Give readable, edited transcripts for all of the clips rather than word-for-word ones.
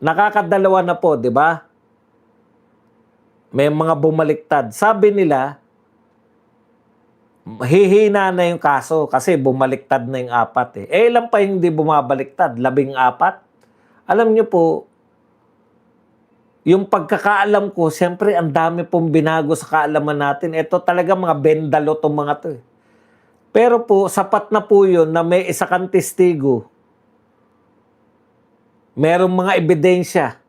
nakakadalawa na po, di ba? May mga bumaliktad. Sabi nila, hihina na yung kaso kasi bumaliktad na yung 4 eh. Eh, ilan pa yung hindi bumabaliktad? 14? Alam niyo po, yung pagkakaalam ko, siyempre ang dami pong binago sa kaalaman natin. Ito talaga mga bendalo tong mga to eh. Pero po, sapat na po yun na may isa kang testigo. Merong mga ebidensya.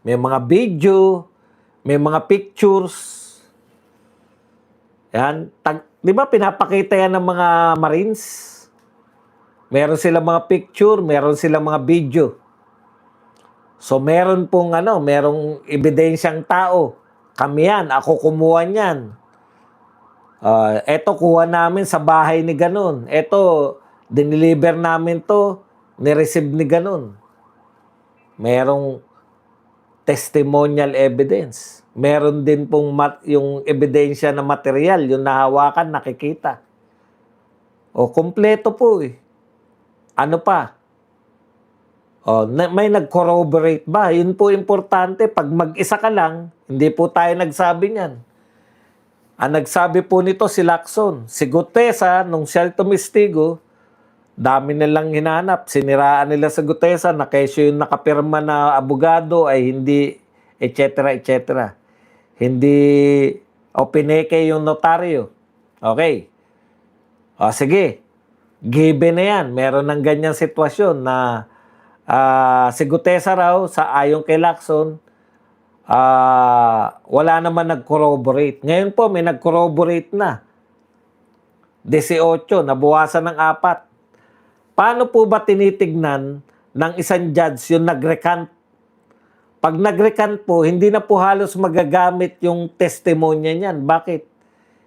May mga video, may mga pictures. Yan. Di ba pinapakita yan ng mga Marines? Meron silang mga picture, meron silang mga video. So meron pong merong ebidensyang tao. Kami yan, ako kumuha niyan. Eto kuha namin sa bahay ni ganun. Eto, dineliver namin to, nireceive ni ganun. Merong testimonial evidence. Meron din pong yung ebidensya na material, yung nahawakan, nakikita. O, kompleto po eh. Ano pa? May nag-corroborate ba? Yun po importante. Pag mag-isa ka lang, hindi po tayo nagsabi niyan. Ang nagsabi po nito si Lacson. Si Gutesa, nung siya tumistigo, dami nilang hinanap. Siniraan nila sa Gutesa na kesyo yung nakapirma na abogado ay hindi, etc. etc. Hindi o pineke yung notaryo. Okay. O sige. Given na yan. Meron ng ganyang sitwasyon na si Gutesa raw, sa ayon kay Lacson, wala naman nag-corroborate. Ngayon po, may nag-corroborate na. 18, nabuwasan ng 4. Paano po ba tinitignan ng isang judge yung nag-recant? Pag nag-recant po, hindi na po halos magagamit yung testimonya niyan. Bakit?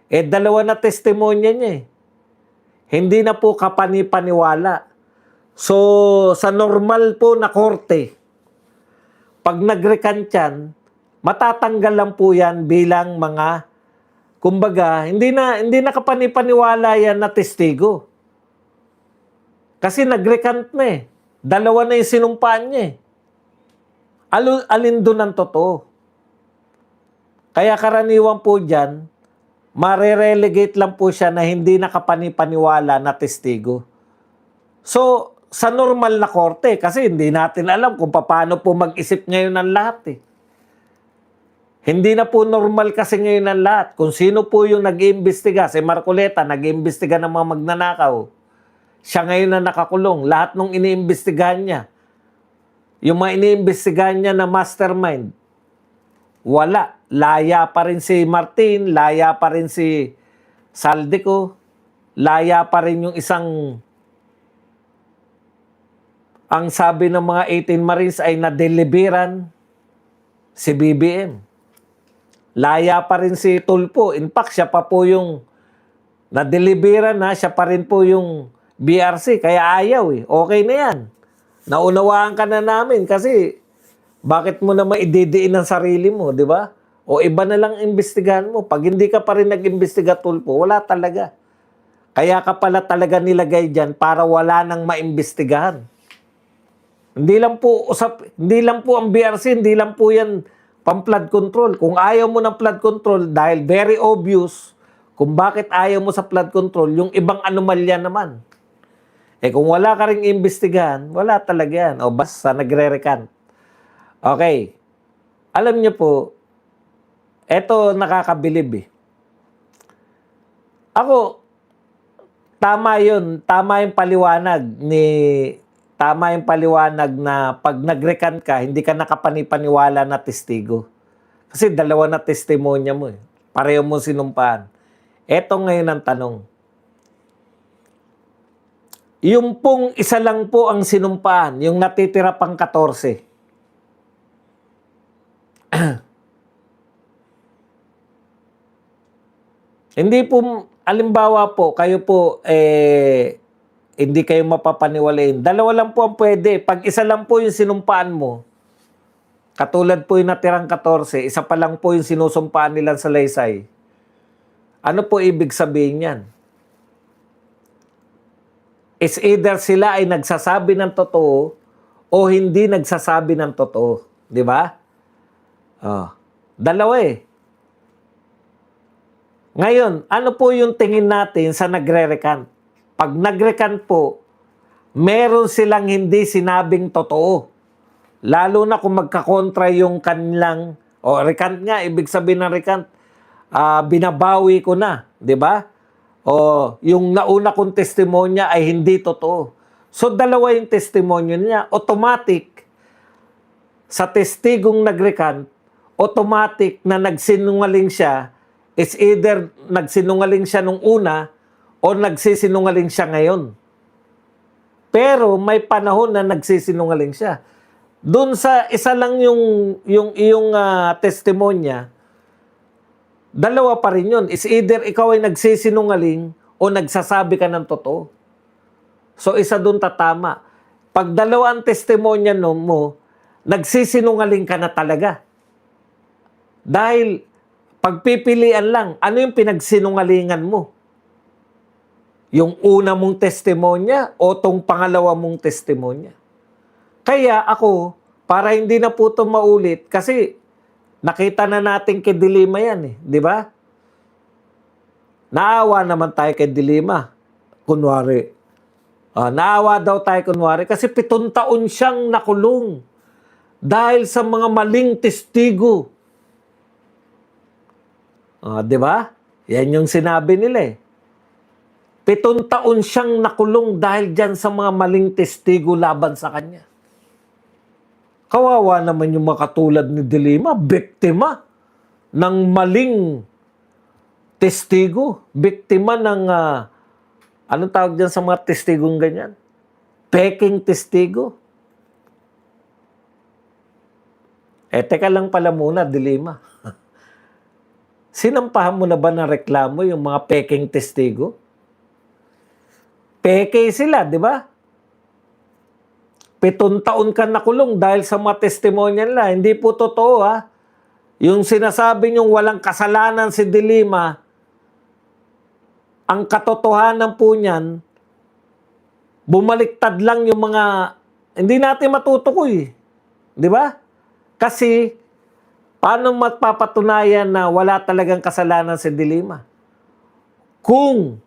Eh, 2 na testimonya niya eh. Hindi na po kapani-paniwala. So, sa normal po na korte, pag nag-recant yan, matatanggal lang po yan bilang mga, kumbaga, hindi na kapani-paniwala yan na testigo. Kasi nag-recant na eh. 2 na yung sinumpaan niya eh. Alin doon ang totoo? Kaya karaniwan po dyan, mare-relegate lang po siya na hindi nakapani-paniwala na testigo. So, sa normal na korte, kasi hindi natin alam kung paano po mag-isip ngayon ng lahat eh. Hindi na po normal kasi ngayon ng lahat. Kung sino po yung nag-iimbestiga, si Marcoleta, nag-iimbestiga ng mga magnanakaw. Siya ngayon na nakakulong. Lahat nung iniimbestigahan niya, yung mga iniimbestigahan niya na mastermind, wala. Laya pa rin si Martin, laya pa rin si Saldico, laya pa rin yung isang, ang sabi ng mga 18 Marines ay na-deliveran si BBM. Laya pa rin si Tulfo. In fact, siya pa po yung na-deliveran na, siya pa rin po yung BRC. Kaya ayaw eh. Okay na yan. Naunawaan ka na namin kasi bakit mo naman ididiin ang sarili mo, di ba? O iba na lang imbestigahan mo. Pag hindi ka pa rin nag-imbestiga, Tulfo, wala talaga. Kaya ka pala talaga nilagay dyan para wala nang maimbestigahan. Hindi lang po ang BRC, hindi lang po yan pang-flood control. Kung ayaw mo ng flood control, dahil very obvious kung bakit ayaw mo sa flood control, yung ibang anomalya naman. Eh kung wala ka ring imbestigahan, wala talaga yan. O basta nagre-recant. Okay. Alam niyo po, eto nakakabilib eh. Ako, tama yun. Tama yung paliwanag na pag nag-recant ka, hindi ka nakapani-paniwala na testigo. Kasi 2 na testimonya mo eh. Pareho mo sinumpaan. Eto ngayon ang tanong. Yung pong isa lang po ang sinumpaan, yung natitira pang 14. Hindi po, alimbawa po, kayo po, hindi kayo mapapaniwalain. 2 lang po ang pwede. Pag isa lang po yung sinumpaan mo, katulad po yung natirang 14, isa pa lang po yung sinusumpaan nila sa Salaysay. Ano po ibig sabihin yan? It's either sila ay nagsasabi ng totoo o hindi nagsasabi ng totoo. Di ba? Oh. Dalawa eh. Ngayon, ano po yung tingin natin sa nagre-recant? Pag nagrecant po, meron silang hindi sinabing totoo. Lalo na kung magkakontra yung kanilang, recant nga, ibig sabihin ng recant, binabawi ko na, di ba? O yung nauna kong testimonya ay hindi totoo. So dalawa yung testimonyo niya. Automatic, sa testigong nagrecant, automatic na nagsinungaling siya is either nagsinungaling siya nung una o nagsisinungaling siya ngayon. Pero may panahon na nagsisinungaling siya. Doon sa isa lang yung iyong testimonya, dalawa pa rin yun. Is either ikaw ay nagsisinungaling o nagsasabi ka ng totoo. So isa doon tatama. Pag dalawa ang testimonya mo, nagsisinungaling ka na talaga. Dahil pagpipilian lang, ano yung pinagsinungalingan mo? Yung una mong testimonya o tong pangalawa mong testimonya? Kaya ako, para hindi na po ito maulit, kasi nakita na natin kay Dilima yan eh, di ba? Naawa naman tayo kay Dilima. Kunwari. Naawa daw tayo kunwari kasi 7 taon siyang nakulong dahil sa mga maling testigo. Di ba? Yan yung sinabi nila eh. 7 taon siyang nakulong dahil dyan sa mga maling testigo laban sa kanya. Kawawa naman yung mga katulad ni Dilima, biktima ng maling testigo. Biktima ng, anong tawag dyan sa mga testigong ganyan? Peking testigo. Teka lang pala muna, Dilima. Sinampahan mo na ba ng reklamo yung mga peking testigo? Peke sila, di ba? 7 taon ka nakulong dahil sa mga testimonya nila. Hindi po totoo ha. Yung sinasabi niyong walang kasalanan si Dilima, ang katotohanan po niyan, bumaliktad lang yung mga, hindi natin matutukoy. Di ba? Kasi, paano mapapatunayan na wala talagang kasalanan si Dilima? Kung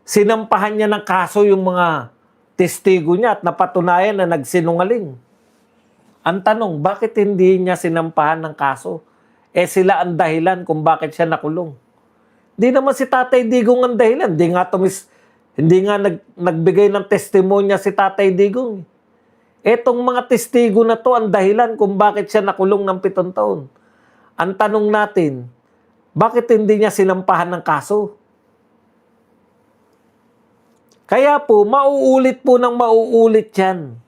sinampahan niya ng kaso yung mga testigo niya at napatunayan na nagsinungaling. Ang tanong, bakit hindi niya sinampahan ng kaso? Sila ang dahilan kung bakit siya nakulong. Hindi naman si Tatay Digong ang dahilan. Hindi nga nagbigay ng testimonya si Tatay Digong. Etong mga testigo na to ang dahilan kung bakit siya nakulong ng 7 taon. Ang tanong natin, bakit hindi niya sinampahan ng kaso? Kaya po, mauulit po ng mauulit yan.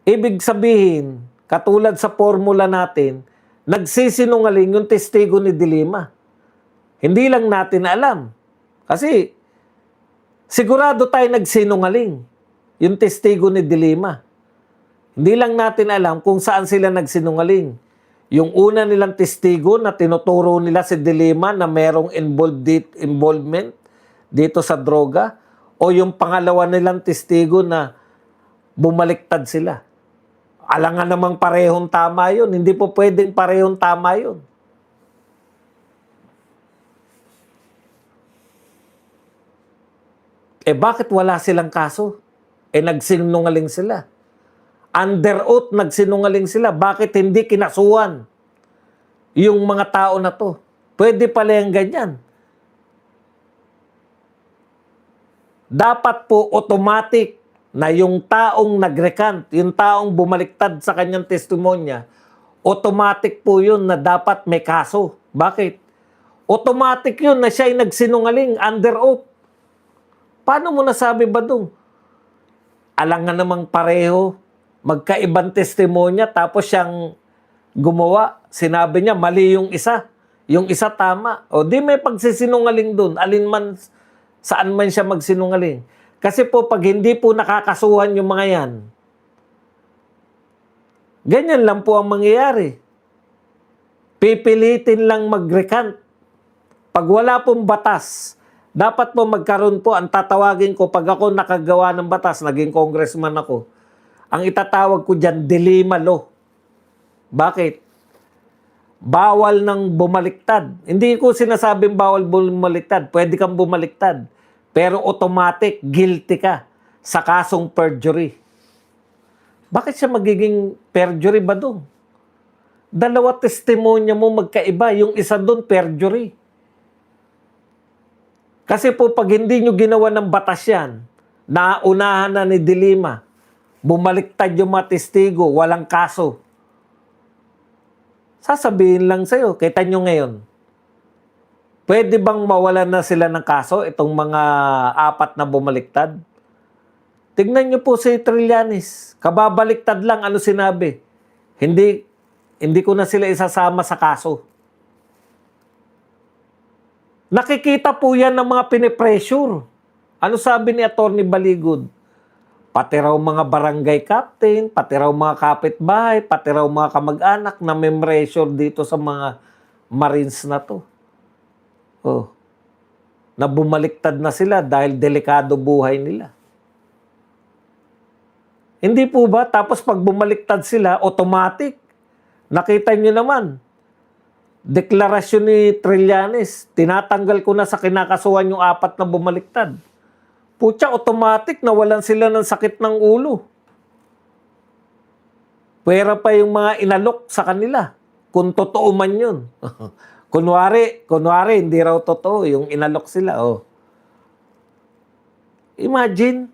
Ibig sabihin, katulad sa formula natin, nagsisinungaling yung testigo ni Dilima. Hindi lang natin alam. Kasi, sigurado tayo nagsinungaling yung testigo ni Dilima. Hindi lang natin alam kung saan sila nagsinungaling. Yung una nilang testigo na tinuturo nila si Dilima na merong involvement dito sa droga, o yung pangalawa nilang testigo na bumaliktad sila. Alangan namang parehong tama yun. Hindi po pwedeng parehong tama yun. Bakit wala silang kaso? Nagsinungaling sila. Under oath, nagsinungaling sila. Bakit hindi kinasuhan yung mga tao na to? Pwede pala yung ganyan. Dapat po automatic na yung taong nagrecant, yung taong bumaliktad sa kanyang testimonya, automatic po yun na dapat may kaso. Bakit? Automatic yun na siya ay nagsinungaling under oath. Paano mo nasabi ba dun? Alangan namang pareho, magkaibang testimonya, tapos siyang gumawa, sinabi niya mali yung isa tama. O di may pagsisinungaling dun, saan man siya magsinungaling. Kasi po pag hindi po nakakasuhan yung mga yan, ganyan lang po ang mangyayari. Pipilitin lang mag-recant. Pag wala pong batas Dapat po magkaroon po, ang tatawagin ko, pag ako nakagawa ng batas, naging congressman ako, ang itatawag ko dyan, dilemma law. Bakit? Bawal ng bumaliktad. Hindi ko sinasabing bawal bumaliktad. Pwede kang bumaliktad. Pero automatic, guilty ka sa kasong perjury. Bakit siya magiging perjury ba doon? Dalawa testimonya mo magkaiba. Yung isa doon, perjury. Kasi po pag hindi nyo ginawa ng batas yan, naunahan na ni Dilima, bumaliktad yung mga testigo, walang kaso. Sasabihin lang sa'yo, kita nyo ngayon, pwede bang mawalan na sila ng kaso, itong mga apat na bumaliktad? Tignan nyo po si Trillanes, kababaliktad lang, ano sinabi? Hindi ko na sila isasama sa kaso. Nakikita po yan ng mga pinipressure. Ano sabi ni Atty. Baligod? Pati raw mga barangay captain, pati raw mga kapitbahay, pati raw mga kamag-anak na may pressure dito sa mga Marines na to. Oh. Na bumaliktad na sila dahil delikado buhay nila. Hindi po ba? Tapos pag bumaliktad sila, automatic. Nakita nyo naman, deklarasyon ni Trillanes, tinatanggal ko na sa kinakasuhan yung apat na bumaliktad. Putya, automatic, nawalan sila ng sakit ng ulo. Pwera pa yung mga inalok sa kanila, kung totoo man yun. kunwari, hindi raw totoo yung inalok sila. Oh. Imagine,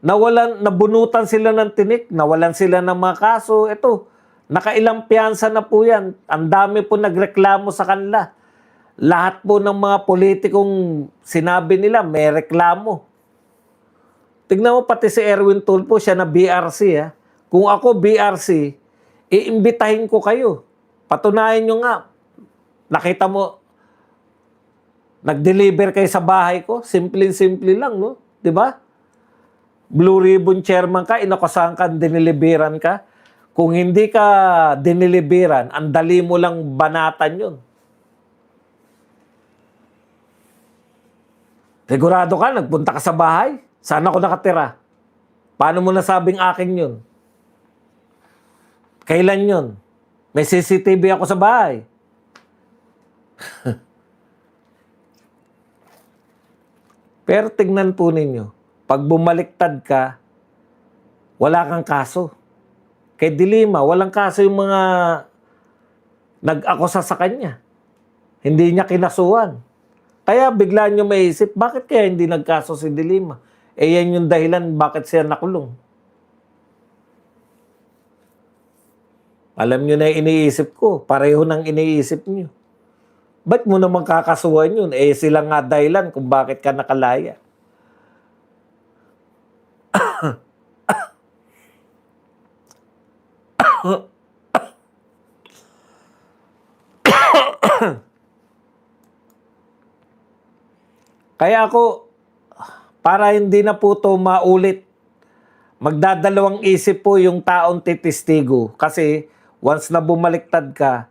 nabunutan sila ng tinik, nawalan sila ng mga kaso. Ito, nakailang piyansa na po yan. Ang dami po nagreklamo sa kanila. Lahat po ng mga politikong sinabi nila, may reklamo. Tignan mo pati si Erwin Tulfo, siya na BRC. Ha? Kung ako BRC, iimbitahin ko kayo. Patunayan nyo nga. Nakita mo, nag-deliver kayo sa bahay ko. Simple-simple lang, no? Diba? Blue Ribbon Chairman ka, inakusahan ka, diniliberan ka. Kung hindi ka diniliberan, ang dali mo lang banatan yun. Sigurado ka, nagpunta ka sa bahay? Saan ako nakatira? Paano mo nasabing akin yun? Kailan yun? May CCTV ako sa bahay. Pero tignan po ninyo, pag bumaliktad ka, wala kang kaso. Kay Dilima, walang kaso yung mga nag-akusa sa kanya. Hindi niya kinasuhan. Kaya bigla niyo maiisip, bakit kaya hindi nagkaso si Dilima? Eh yan yung dahilan bakit siya nakulong. Alam niyo na iniisip ko, pareho nang iniisip niyo. Ba't mo naman kakasuhan yun? Eh sila nga dahilan kung bakit ka nakalaya. Kaya ako, para hindi na po ito maulit, magdadalawang isip po yung taong titistigo. Kasi once na bumaliktad ka,